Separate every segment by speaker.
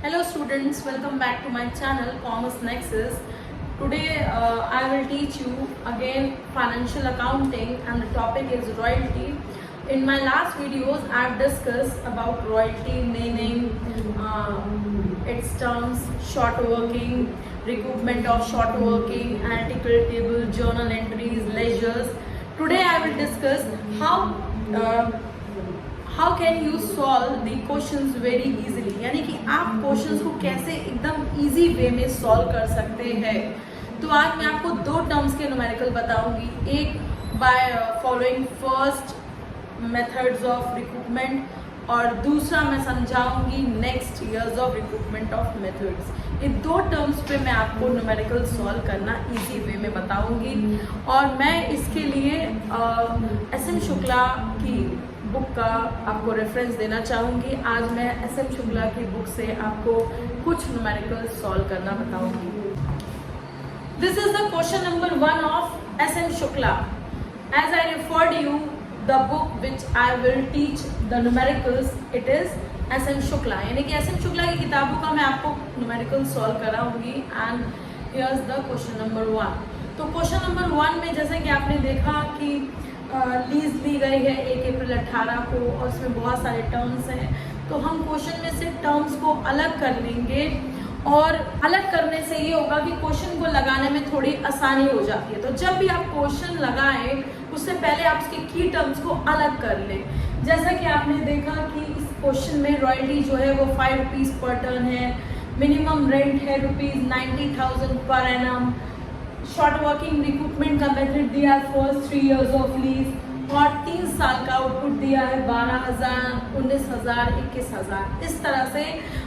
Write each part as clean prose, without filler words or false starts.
Speaker 1: Hello students, welcome back to my channel Commerce Nexus. Today I will teach you again financial accounting and the topic is royalty. In my last videos I have discussed about royalty meaning, its terms, short working, recoupment of short working, analytical table, journal entries, ledgers. Today I will discuss how can you solve the questions very easily, यानी कि आप questions को कैसे एकदम easy way में solve कर सकते हैं। तो आज मैं आपको दो टर्म्स के न्यूमेरिकल बताऊंगी, एक by following first methods of recruitment और दूसरा मैं समझाऊंगी next years of recruitment of methods. ये दो टर्म्स पे मैं आपको न्यूमेरिकल सॉल्व करना इजी वे में बताऊंगी और मैं इसके लिए एस.एम. शुक्ला की बुक का आपको रेफरेंस देना चाहूँगी। आज मैं एस.एम. शुक्ला की बुक से आपको कुछ न्यूमेरिकल सॉल्व करना बताऊंगी। This is the question number 1 of S M. Shukla. As I referred you the book which I will teach the numericals, it is S M. Shukla, यानी कि एस.एम. शुक्ला की किताबों का मैं आपको न्यूमेरिकल सॉल्व कराऊंगी। And here's the question number 1। तो क्वेश्चन नंबर 1 में जैसे कि आपने देखा कि लीज ली गई है 1 अप्रैल 18 को और उसमें बहुत सारे टर्म्स हैं, तो हम क्वेश्चन में से टर्म्स को अलग कर लेंगे और अलग करने से ये होगा कि क्वेश्चन को लगाने में थोड़ी आसानी हो जाती है। तो जब भी आप क्वेश्चन लगाएं उससे पहले आप उसके की टर्म्स को अलग कर लें। जैसा कि आपने देखा कि इस क्वेश्चन में रॉयल्टी जो है वो 5 रुपीज़ पर टर्न है, मिनिमम रेंट है ₹90,000 per annum, short working recruitment का मेथड दिया है फर्स्ट 3 इयर्स ऑफ लीज और 3 साल का आउटपुट दिया है 12,000, 19,000, 21,000। इस तरह से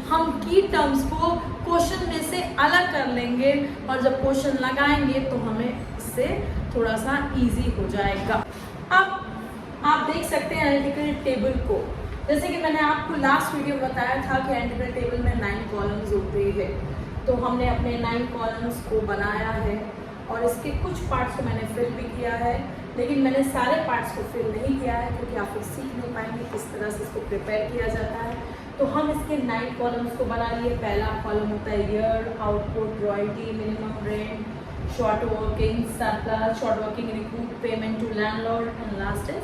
Speaker 1: हम की टर्म्स को क्वेश्चन में से अलग कर लेंगे और जब क्वेश्चन लगाएंगे तो हमें इससे थोड़ा सा इजी हो जाएगा। अब आप देख सकते हैं एनालिटिकल टेबल को, जैसे कि मैंने आपको लास्ट वीडियो में बताया था कि एनालिटिकल टेबल में 9 कॉलम्स होते हैं। तो हमने अपने 9 कॉलम्स को बनाया है और इसके कुछ पार्ट्स को मैंने फिल भी किया है, लेकिन मैंने सारे पार्ट्स को फिल नहीं किया है क्योंकि आप फिर सीख नहीं पाएंगे किस तरह से इसको प्रिपेयर किया जाता है। तो हम इसके 9 कॉलम्स को बना लिए। पहला कॉलम होता है year, output, royalty, minimum rent, short working, surplus, short working recoup, payment to landlord and last is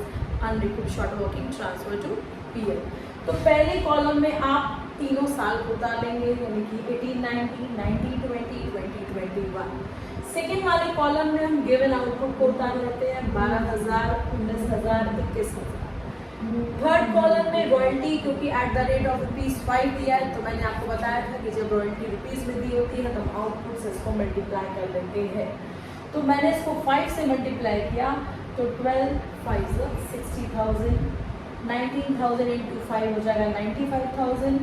Speaker 1: unrecoup short working transfer to PL. तो पहले कॉलम में आप तीनों साल को उतार लेंगे, यानी कि 1890, 1920, 2021। सेकेंड वाले कॉलम में हम गिवन आउटपुट को उतार लेते हैं 12,000, 19,000, 21,000। थर्ड कॉलम में रॉयल्टी, क्योंकि एट द रेट ऑफ ₹5 दिया है, तो मैंने आपको बताया था कि जब रॉयल्टी रुपीज़ में दी होती है तो हम आउटपुट से इसको मल्टीप्लाई कर लेते हैं। तो मैंने इसको 5 से मल्टीप्लाई किया तो 12 5 60,000, 19,000 इंटू 5 हो जाएगा 95,000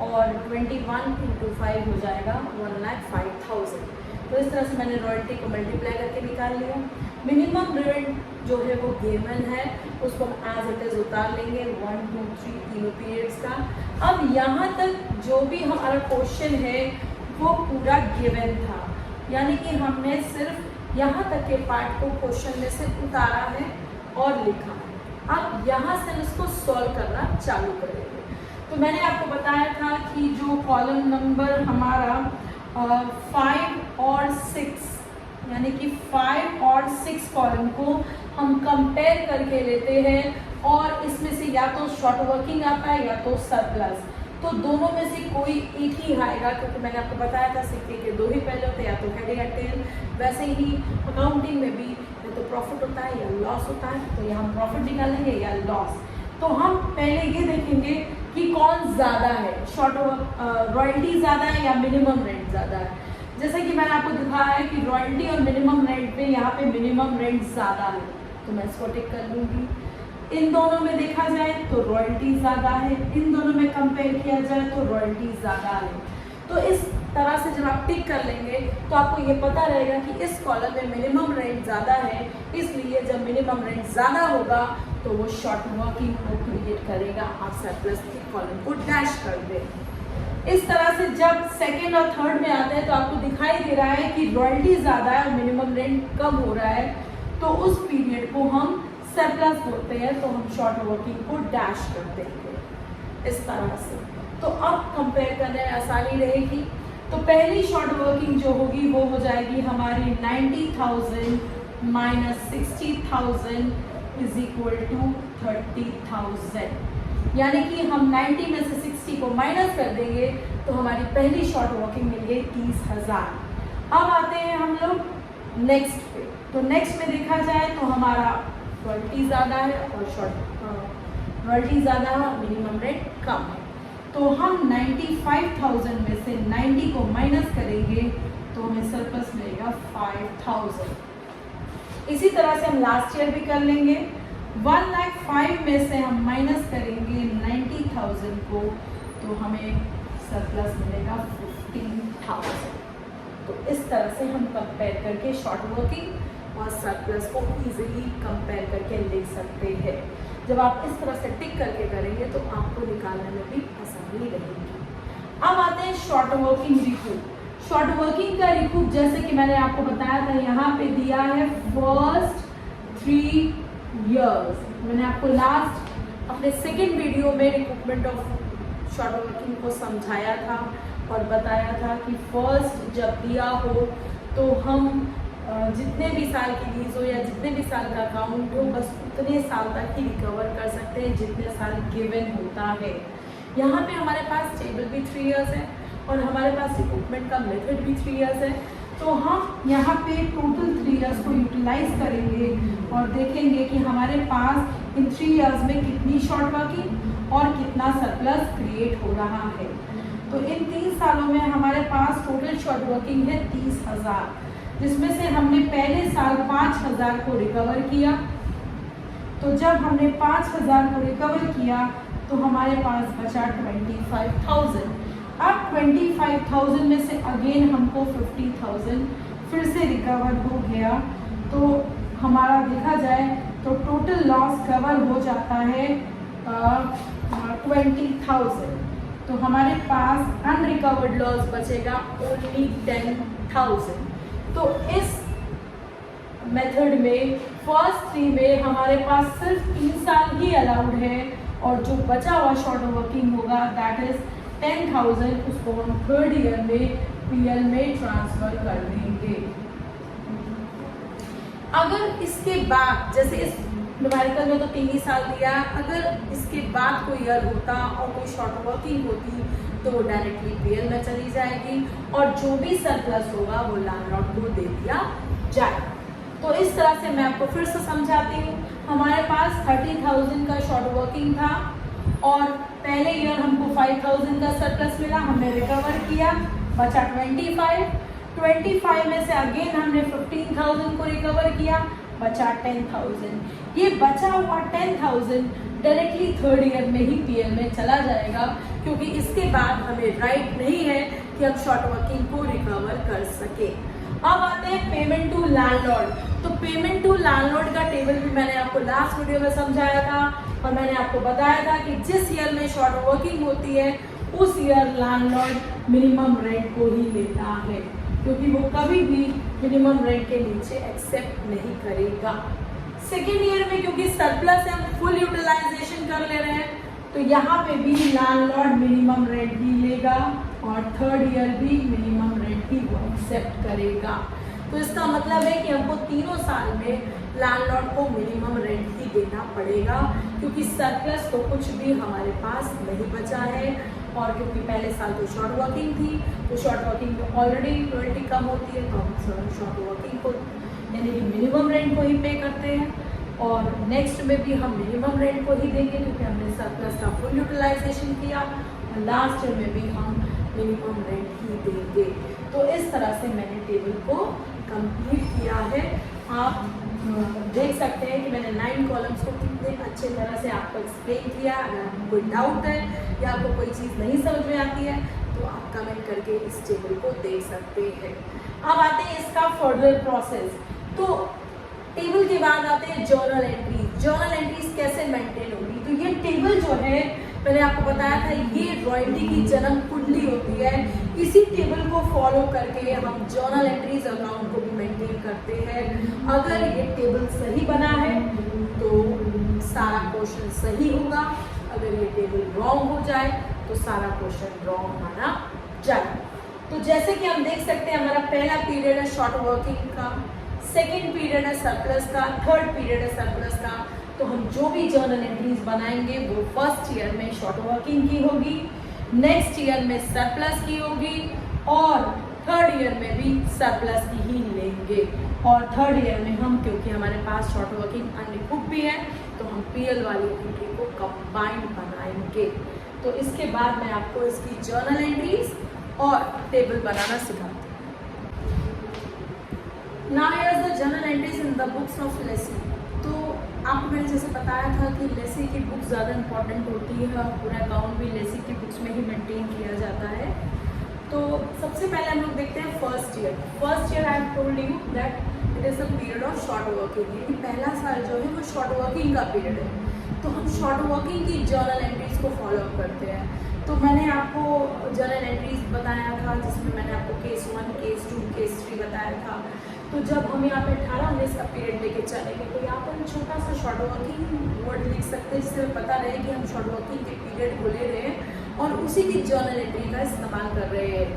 Speaker 1: और 21 इंटू 5 हो जाएगा 1,05,000। तो इस तरह से मैंने रॉयल्टी को मल्टीप्लाई करके निकाल लिया। मिनिमम रेंट जो है वो गिवन है, उसको हम एज इट इज उतार लेंगे 1 2 3 तीनों पीरियड्स का। अब यहाँ तक जो भी हमारा क्वेश्चन है वो पूरा गिवन था, यानी कि हमने सिर्फ यहाँ तक के पार्ट को क्वेश्चन में से उतारा है और लिखा है। अब यहाँ से हम इसको सॉल्व करना चालू करेंगे। तो मैंने आपको बताया था कि जो कॉलम नंबर हमारा 5 और 6, यानी कि 5 और 6 कॉलम को हम कंपेयर करके लेते हैं और इसमें से या तो शॉर्ट वर्किंग आता है या तो सरप्लस। तो दोनों में से कोई एक ही आएगा, क्योंकि मैंने आपको बताया था सिक्के के 2 ही पहले होते हैं, या तो हेड या टेल। वैसे ही अकाउंटिंग में भी या तो प्रॉफिट होता है या लॉस होता है, तो यहाँ प्रॉफिट निकालेंगे या लॉस। तो हम पहले ये देखेंगे कि कौन ज़्यादा है, रॉयल्टी ज़्यादा है या मिनिमम रेंट ज़्यादा है। जैसे कि मैंने आपको दिखाया है कि रॉयल्टी और मिनिमम रेंट में यहाँ पे मिनिमम रेंट ज़्यादा है, तो मैं इसको टिक कर लूँगी। इन दोनों में देखा जाए तो रॉयल्टी ज़्यादा है, इन दोनों में कंपेयर किया जाए तो रॉयल्टी ज़्यादा है। तो इस तरह से जब आप टिक कर लेंगे तो आपको ये पता रहेगा कि इस कॉलम में मिनिमम रेंट ज़्यादा है, इसलिए जब मिनिमम रेंट ज़्यादा होगा तो वो शॉर्ट वर्किंग को क्रिएट करेगा। आप सरप्लस के कॉलम को डैश कर दें। इस तरह से जब सेकेंड और थर्ड में आते हैं तो आपको दिखाई दे रहा है कि रॉयल्टी ज़्यादा है और मिनिमम रेंट कम हो रहा है, तो उस पीरियड को हम सरप्लस बोलते हैं, तो हम शॉर्ट वर्किंग को डैश कर देंगे इस तरह से। तो अब कंपेयर करने में आसानी रहेगी। तो पहली शॉर्ट वर्किंग जो होगी वो हो जाएगी हमारी 90,000 माइनस 60,000 इज इक्वल टू 30,000। यानी कि हम 90 में से 60 को माइनस कर देंगे तो हमारी पहली शॉर्ट वर्किंग मिल गई 30,000। अब आते हैं हम लोग नेक्स्ट पे। तो नेक्स्ट में देखा जाए तो हमारा 20 ज़्यादा है और 20 ज़्यादा है, मिनिमम रेट कम है। तो हम 95,000 में से 90 को माइनस करेंगे तो हमें सरप्लस मिलेगा 5,000। इसी तरह से हम लास्ट ईयर भी कर लेंगे। 1,05,000 में से हम माइनस करेंगे 90,000 को तो हमें सरप्लस मिलेगा 15,000। तो इस तरह से हम कंपेयर करके शॉर्ट वर्किंग और सरप्लस को इजीली कंपेयर करके लिख सकते हैं। जब आप इस तरह से टिक करके करेंगे तो आपको निकालने में भी आसानी रहेगी। अब आते हैं short working recoup. Short working का रिकूप जैसे कि मैंने आपको बताया था, यहाँ पे दिया है फर्स्ट 3 years। मैंने आपको लास्ट अपने सेकेंड वीडियो में रिकूपमेंट ऑफ शॉर्ट वर्किंग को समझाया था और बताया था कि फर्स्ट जब दिया हो तो हम जितने भी साल की लीज हो या जितने भी साल का अकाउंट हो बस उतने साल तक ही रिकवर कर सकते हैं जितने साल गिवन होता है। यहाँ पे हमारे पास टेबल भी 3 years है और हमारे पास रिकूपमेंट का मेथड भी 3 years है। तो हम यहाँ पे टोटल 3 years को यूटिलाइज करेंगे और देखेंगे कि हमारे पास इन 3 years में कितनी शॉर्ट वर्किंग और कितना सरप्लस क्रिएट हो रहा है। तो इन 3 सालों में हमारे पास टोटल शॉर्ट वर्किंग है 30,000, जिसमें से हमने पहले साल 5,000 को रिकवर किया। तो जब हमने 5,000 को रिकवर किया तो हमारे पास बचा 25,000। अब 25,000 में से अगेन हमको 50,000 फिर से रिकवर हो गया। तो हमारा देखा जाए तो टोटल लॉस कवर हो जाता है 20,000। तो हमारे पास अनरिकवर्ड लॉस बचेगा ओनली 10,000। तो इस मेथड में फर्स्ट 3 में हमारे पास सिर्फ 3 साल ही अलाउड है और जो बचा हुआ शॉर्ट वर्किंग होगा दैट इज 10,000, उसको हम थर्ड ईयर में पीएल में ट्रांसफर कर देंगे। अगर इसके बाद जैसे इस न्यूमेरिकल में तो 3 ही साल दिया, अगर इसके बाद कोई ईयर होता और कोई शॉर्ट वर्किंग होती तो वो डायरेक्टली पीएल में चली जाएगी और जो भी सरप्लस होगा वो लैंडलॉर्ड को दे दिया जाए। तो इस तरह से मैं आपको फिर से समझाती हूँ। हमारे पास 30,000 का शॉर्ट वर्किंग था और पहले ईयर हमको 5,000 का सरप्लस मिला, हमने रिकवर किया, बचा 25 में से अगेन हमने 15,000 को रिकवर किया, बचा 10,000। ये बचा हुआ 10,000 डायरेक्टली थर्ड ईयर में ही पीएल में चला जाएगा क्योंकि इसके बाद हमें राइट नहीं है कि हम शॉर्ट वर्किंग को रिकवर कर सके। अब आते हैं पेमेंट टू लैंडलॉर्ड। तो पेमेंट टू लैंडलॉर्ड का टेबल भी मैंने आपको लास्ट वीडियो में समझाया था और मैंने आपको बताया था कि जिस ईयर में शॉर्ट वर्किंग होती है उस ईयर लैंडलॉर्ड मिनिमम रेंट को ही लेता है क्योंकि वो कभी भी मिनिमम रेंट के नीचे एक्सेप्ट नहीं करेगा। सेकेंड ईयर में क्योंकि सरप्लस है हम फुल यूटिलाइजेशन कर ले रहे हैं तो यहाँ पे भी लैंडलॉर्ड मिनिमम रेंट ही लेगा और थर्ड ईयर भी मिनिमम रेंट ही वो एक्सेप्ट करेगा। तो इसका मतलब है कि हमको तीनों साल में लैंडलॉर्ड को मिनिमम रेंट ही देना पड़ेगा क्योंकि सरप्लस तो कुछ भी हमारे पास नहीं बचा है और क्योंकि पहले साल तो शॉर्ट वर्किंग थी तो शॉर्ट वर्किंग में ऑलरेडी रॉयल्टी कम होती है तो हम शॉर्ट वर्किंग को यानी कि मिनिमम रेंट को ही पे करते हैं और नेक्स्ट में भी हम मिनिमम रेंट को ही देंगे क्योंकि हमने सरप्लस का फुल यूटिलाइजेशन किया और लास्ट ईयर में भी हम मिनिमम रेंट ही देंगे। तो इस तरह से मैंने टेबल को कंप्लीट किया है। आप देख सकते हैं कि मैंने 9 कॉलम्स को कितने अच्छे तरह से आपको एक्सप्लेन किया। अगर आपको कोई डाउट है या आपको कोई चीज़ नहीं समझ में आती है तो आप कमेंट करके इस टेबल को देख सकते हैं। अब आते हैं इसका फर्दर प्रोसेस। तो टेबल के बाद आते हैं जर्नल एंट्रीज। जर्नल एंट्रीज कैसे मेंटेन होगी? तो ये टेबल जो है मैंने आपको बताया था ये रॉयल्टी की जन्म कुंडली होती है। इसी टेबल को फॉलो करके हम जर्नल एंट्रीज अकाउंट को भी मेंटेन करते हैं। अगर ये टेबल सही बना है तो सारा क्वेश्चन सही होगा, अगर ये टेबल रॉन्ग हो जाए तो सारा क्वेश्चन रॉन्ग माना जाए। तो जैसे कि हम देख सकते हैं हमारा पहला पीरियड है शॉर्ट वर्किंग का, सेकेंड पीरियड है सरप्लस का, थर्ड पीरियड है सरप्लस का। तो हम जो भी जर्नल एंट्रीज बनाएंगे वो फर्स्ट ईयर में शॉर्ट वर्किंग की होगी, नेक्स्ट ईयर में सरप्लस की होगी और थर्ड ईयर में भी सरप्लस की ही लेंगे। और थर्ड ईयर में हम, क्योंकि हमारे पास शॉर्ट वर्किंग अनरिकूप भी है, तो हम पीएल वाली एंट्री को कंबाइंड बनाएंगे। तो इसके बाद मैं आपको इसकी जर्नल एंट्रीज और टेबल बनाना सिखाती हूँ। Now here the journal entries in the books of Lesi. तो आपको मैंने जैसे बताया था कि लेसी की बुक ज़्यादा इंपॉर्टेंट होती है और पूरा अकाउंट भी लेसी की बुक्स में ही मेंटेन किया जाता है। तो सबसे पहले हम लोग देखते हैं first year. First year I have told you that it is the period of short working, यानी पहला साल जो है वो शॉर्ट वर्किंग का पीरियड है। तो हम शॉर्ट वर्किंग की जर्नल एंट्रीज को फॉलो अप करते हैं। तो मैंने आपको जर्नल एंट्रीज बताया था जिसमें मैंने आपको केस 1, केस 2, केस 3 बताया था। तो जब हम यहाँ पे 18-19 का पीरियड लेके चलेंगे तो यहाँ पर हम छोटा सा शॉर्ट वर्किंग वर्ड लिख सकते हैं जिससे पता रहे कि हम शॉर्ट वर्किंग के पीरियड को ले रहे हैं और उसी की जर्नल एंट्री का इस्तेमाल कर रहे हैं।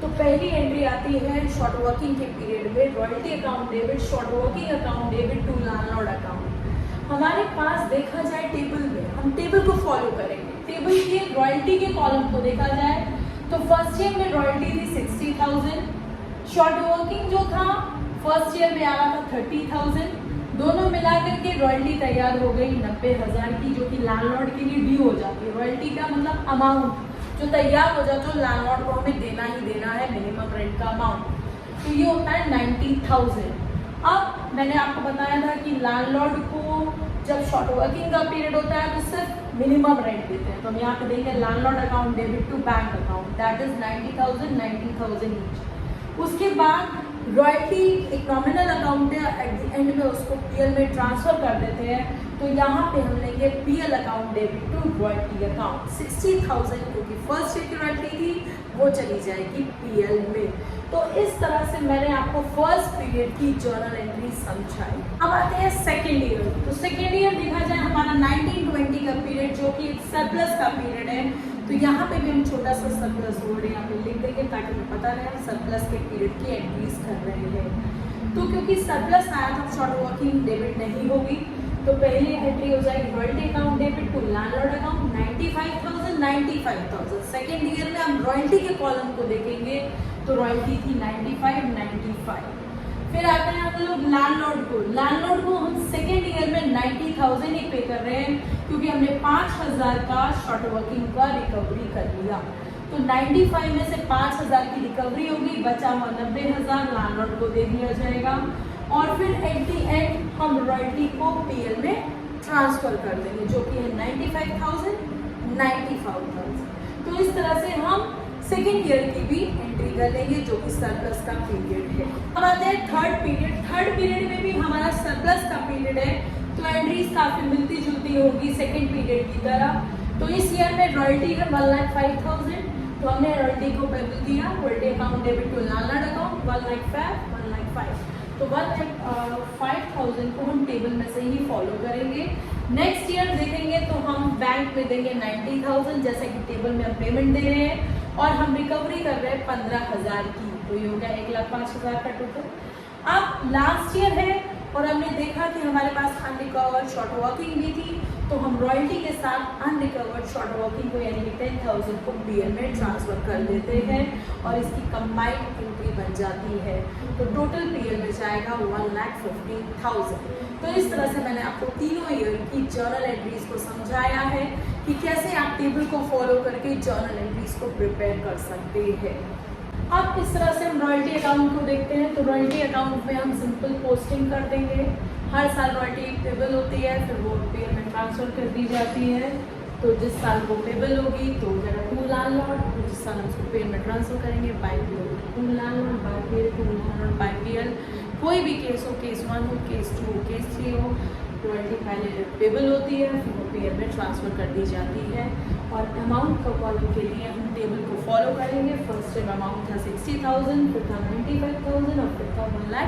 Speaker 1: तो पहली एंट्री आती है शॉर्ट वर्किंग के पीरियड में, royalty account debit, short working account debit to landlord account. हमारे पास देखा जाए टेबल में, हम टेबल को फॉलो करेंगे। टेबल के रॉयल्टी के कॉलम को देखा जाए तो फर्स्ट ईयर में रॉयल्टी थी 60,000, शॉर्ट वर्किंग जो था फर्स्ट ईयर में आ रहा था 30,000, दोनों मिलाकर के रॉयल्टी तैयार हो गई 90,000 की, जो कि लैंडलॉर्ड के लिए ड्यू हो जाती है। रॉयल्टी का मतलब अमाउंट जो तैयार हो जाता है लैंडलॉर्ड को हमें देना ही देना है, मिनिमम रेंट का अमाउंट। तो ये होता है 90,000। अब मैंने आपको बताया था कि लैंडलॉर्ड को जब शॉर्ट वर्किंग का पीरियड होता है तो सिर्फ मिनिमम रेंट देते हैं। तो हम यहाँ पे देंगे landlord account debit to bank account, that is 90,000, 90,000 each. उसके बाद रॉयल्टी एक नॉमिनल अकाउंट है, एट द एंड में उसको पीएल में ट्रांसफर कर देते हैं। तो यहाँ पे हम लेंगे PL account debit to royalty account. 60,000 क्योंकि फर्स्ट ईयर की रॉयल्टी थी वो चली जाएगी पीएल में। तो इस तरह से मैंने आपको फर्स्ट पीरियड की जर्नल एंट्री समझाई। अब आते हैं सेकेंड ईयर। तो सेकेंड ईयर देखा जाए हमारा 1920 का पीरियड जो कि एक सरप्लस का पीरियड है। तो यहाँ पे भी हम छोटा सा सरप्लस बोर्ड यहाँ पे लिख देंगे ताकि हमें पता रहे हम सरप्लस के पीरियड की एंट्रीज कर रहे हैं। तो क्योंकि सरप्लस आया तो शॉर्ट वर्किंग डेबिट नहीं होगी, तो पहली एंट्री हो जाएगी royalty account debit to landlord account 95,000, 95,000। Second year में हम रॉयल्टी के कॉलम को देखेंगे तो रॉयल्टी थी 95। फिर आते हैं हम लोग लैंडलॉर्ड को। लैंडलॉर्ड को हम सेकेंड ईयर में 90,000 ही पे कर रहे हैं क्योंकि हमने 5,000 का शॉर्ट वर्किंग का रिकवरी कर लिया। तो 95 में से 5,000 की रिकवरी होगी, बचा हुआ 90,000 लैंडलॉर्ड को दे दिया जाएगा। और फिर एट दी एंड हम रॉयल्टी को पीएल में ट्रांसफर कर देंगे जो कि है 95,000, 95,000। तो इस तरह से हम सेकेंड ईयर की भी एंट्री कर लेंगे जो कि सरप्लस का पीरियड है। अब आते हैं थर्ड पीरियड। थर्ड पीरियड में भी हमारा सरप्लस का पीरियड है तो एंट्रीज काफी मिलती जुलती होगी सेकेंड पीरियड की तरह। तो इस ईयर में रॉयल्टी है 1,05,000, तो हमने रॉयल्टी को पेबल दिया, royalty account debit to landlord account 1,05,000। तो 1,05,000 को हम टेबल में से ही फॉलो करेंगे। नेक्स्ट ईयर देखेंगे तो हम बैंक में देंगे 90,000 जैसे कि टेबल में हम पेमेंट दे रहे हैं और हम रिकवरी कर रहे हैं 15,000 की। तो ये हो गया 1,05,000 का टोटल। अब लास्ट ईयर है और हमने देखा कि हमारे पास अनरिकवर्ड शॉर्ट वर्किंग भी थी, तो हम रॉयल्टी के साथ अनरिकवर्ड शॉर्ट वर्किंग को यानी कि 10,000 को पीएल में ट्रांसफर कर देते हैं और इसकी कंबाइंड एंट्री बन जाती है। तो टोटल पीएल में जाएगा 1,50,000। तो इस तरह से मैंने आपको तीनों ईयर की जर्नल एंट्रीज को समझाया है कि कैसे आप टेबल को फॉलो करके जर्नल एंट्रीज को प्रिपेयर कर सकते हैं। अब इस तरह से हम रॉयल्टी अकाउंट को देखते हैं। तो रॉयल्टी अकाउंट में हम सिंपल पोस्टिंग कर देंगे। हर साल रॉयल्टी पेबल होती है, फिर वो पीएल में ट्रांसफर कर दी जाती है। तो जिस साल वो पेबल होगी तो जगह टू लैंडलॉर्ड, तो जिस साल हम उसको पीएल में ट्रांसफर करेंगे by PL to landlord, by PL to landlord, by PL. कोई भी केस हो, केस 1 हो, केस 2 हो, केस 3 हो, रॉयल्टी पहले पेबल होती है फिर वो पीएल में ट्रांसफर कर दी जाती है। और अमाउंट का कॉलम के लिए हम टेबल को फॉलो करेंगे। फर्स्ट टाइम अमाउंट था 60,000, फिर था 95,000 और फिर था 1,05,000।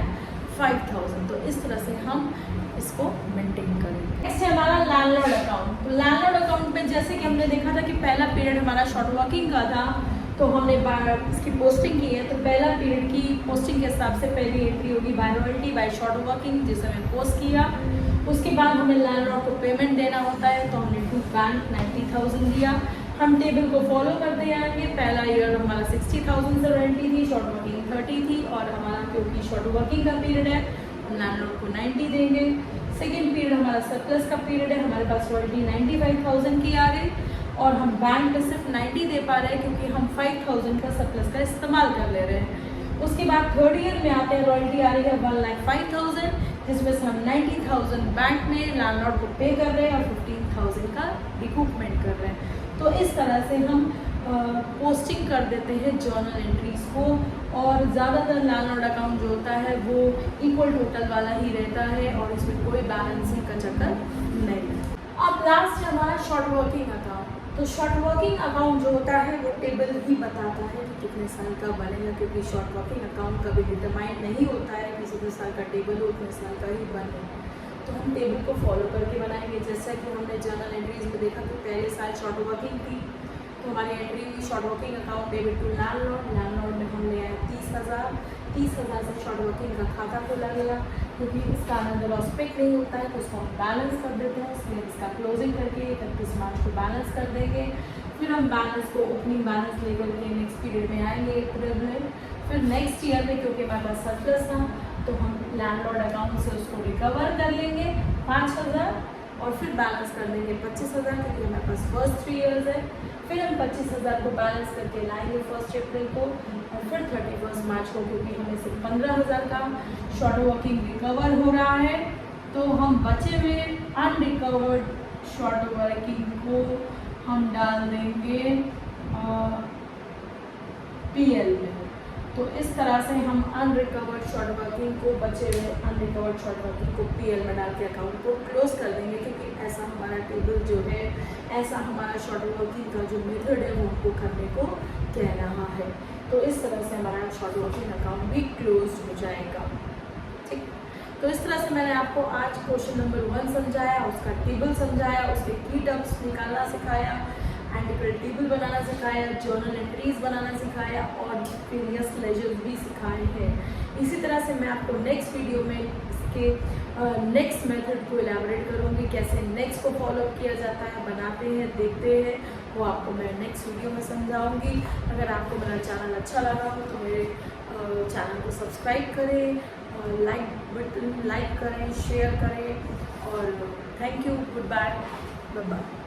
Speaker 1: 5000। तो इस तरह से हम इसको मेंटेन करेंगे। नेक्स्ट है हमारा लैंडलॉर्ड अकाउंट। तो लैंडलॉर्ड अकाउंट में जैसे कि हमने देखा था कि पहला पीरियड हमारा शॉर्ट वर्किंग का था, तो हमने इसकी पोस्टिंग की है। तो पहला पीरियड की पोस्टिंग के हिसाब से पहली एंट्री होगी by royalty by short working, जिसे हमें पोस्ट किया। उसके बाद हमें लैंडलॉर्ड को पेमेंट देना होता है, तो हमने टू बैंक 90,000 दिया। हम टेबल को फॉलो करते जाएंगे। पहला ईयर हमारा 60,000 से रॉयल्टी थी, शॉर्ट वर्किंग 30 थी, और हमारा क्योंकि शॉर्ट वर्किंग का पीरियड है हम लैंडलॉर्ड को 90 देंगे। सेकेंड पीरियड हमारा सरप्लस का पीरियड है, हमारे पास रॉयल्टी 95,000 की आ गई, और हम बैंक में सिर्फ 90 दे पा रहे हैं क्योंकि हम 5,000 का सरप्लस का इस्तेमाल कर ले रहे हैं। उसके बाद थर्ड ईयर में आते हैं, रॉयल्टी आ रही है 1,05,000, जिसमें से हम 90,000 बैंक में लैंडलॉर्ड को पे कर रहे हैं और 15,000 का रिकूपमेंट कर रहे हैं। तो इस तरह से हम पोस्टिंग कर देते हैं जर्नल एंट्रीज को, और ज़्यादातर लैंडलॉर्ड अकाउंट जो होता है वो इक्वल टोटल वाला ही रहता है और इसमें कोई बैलेंसिंग का चक्कर नहीं। अब लास्ट है हमारा शॉर्ट वर्किंग अकाउंट। तो शॉर्ट वर्किंग अकाउंट जो होता है वो टेबल ही बताता है कि कितने साल का बनेगा, क्योंकि शॉर्ट वर्किंग अकाउंट कभी डिटरमाइन नहीं होता है कि कितने साल का टेबल हो उतने साल का ही बने। तो हम टेबल को फॉलो करके बनाएंगे। जैसा कि हमने जर्नल एंट्रीज में देखा कि पहले साल शॉर्ट वर्किंग थी, तो हमारी एंट्री हुई short working account debit to landlord. Landlord में हम ले आए 30,000 से शॉर्ट वर्किंग का खाता खोला गया, क्योंकि इसका अगर ऑस्पेक्ट नहीं होता है तो उसको हम बैलेंस कर देते हैं, इसलिए इसका क्लोजिंग करके 31 मार्च को बैलेंस कर देंगे। फिर हम बैलेंस को ओपनिंग बैलेंस लेकर के नेक्स्ट पीरियड में आएंगे अप्रैल में। फिर नेक्स्ट ईयर में क्योंकि हमारे पास सरप्लस था तो हम लैंडलॉर्ड अकाउंट से उसको रिकवर कर लेंगे 5,000, और फिर बैलेंस कर देंगे 25,000, क्योंकि हमारे पास फर्स्ट 3 ईयर्स है। फिर हम 25,000 को बैलेंस करके लाएंगे 1 अप्रैल को, और फिर 31 मार्च को, क्योंकि हमें सिर्फ 15,000 का शॉर्ट वर्किंग रिकवर हो रहा है, तो हम बचे हुए अनरिकवर्ड शॉर्ट वर्किंग को हम डाल देंगे पीएल में। तो इस तरह से हम अनरिकवर्ड शॉर्ट वर्किंग को, बचे हुए अनरिकवर्ड शॉर्ट वर्किंग को पीएल में डाल के अकाउंट को क्लोज कर देंगे, क्योंकि ऐसा हमारा टेबल जो है, ऐसा हमारा शॉर्ट वर्किंग का जो मेथड है वो हमको करने को कह रहा है। तो इस तरह से हमारा शॉर्ट वर्किंग अकाउंट भी क्लोज हो जाएगा। ठीक, तो इस तरह से मैंने आपको आज क्वेश्चन नंबर 1 समझाया, उसका टेबल समझाया, उसके की टर्म्स निकालना सिखाया, एंटिक्रेट टेबल बनाना सिखाया, जर्नल एंट्रीज बनाना सिखाया, और प्रीवियस लेजर्स भी सिखाए हैं। इसी तरह से मैं आपको नेक्स्ट वीडियो में इसके नेक्स्ट मेथड को एलैबोरेट करूँगी, कैसे नेक्स्ट को फॉलो किया जाता है, बनाते हैं, देखते हैं, वो आपको मैं नेक्स्ट वीडियो में समझाऊंगी। अगर आपको मेरा चैनल अच्छा लगा हो तो मेरे चैनल को सब्सक्राइब करें, लाइक करें, शेयर करें, और thank you, good bye, bye bye.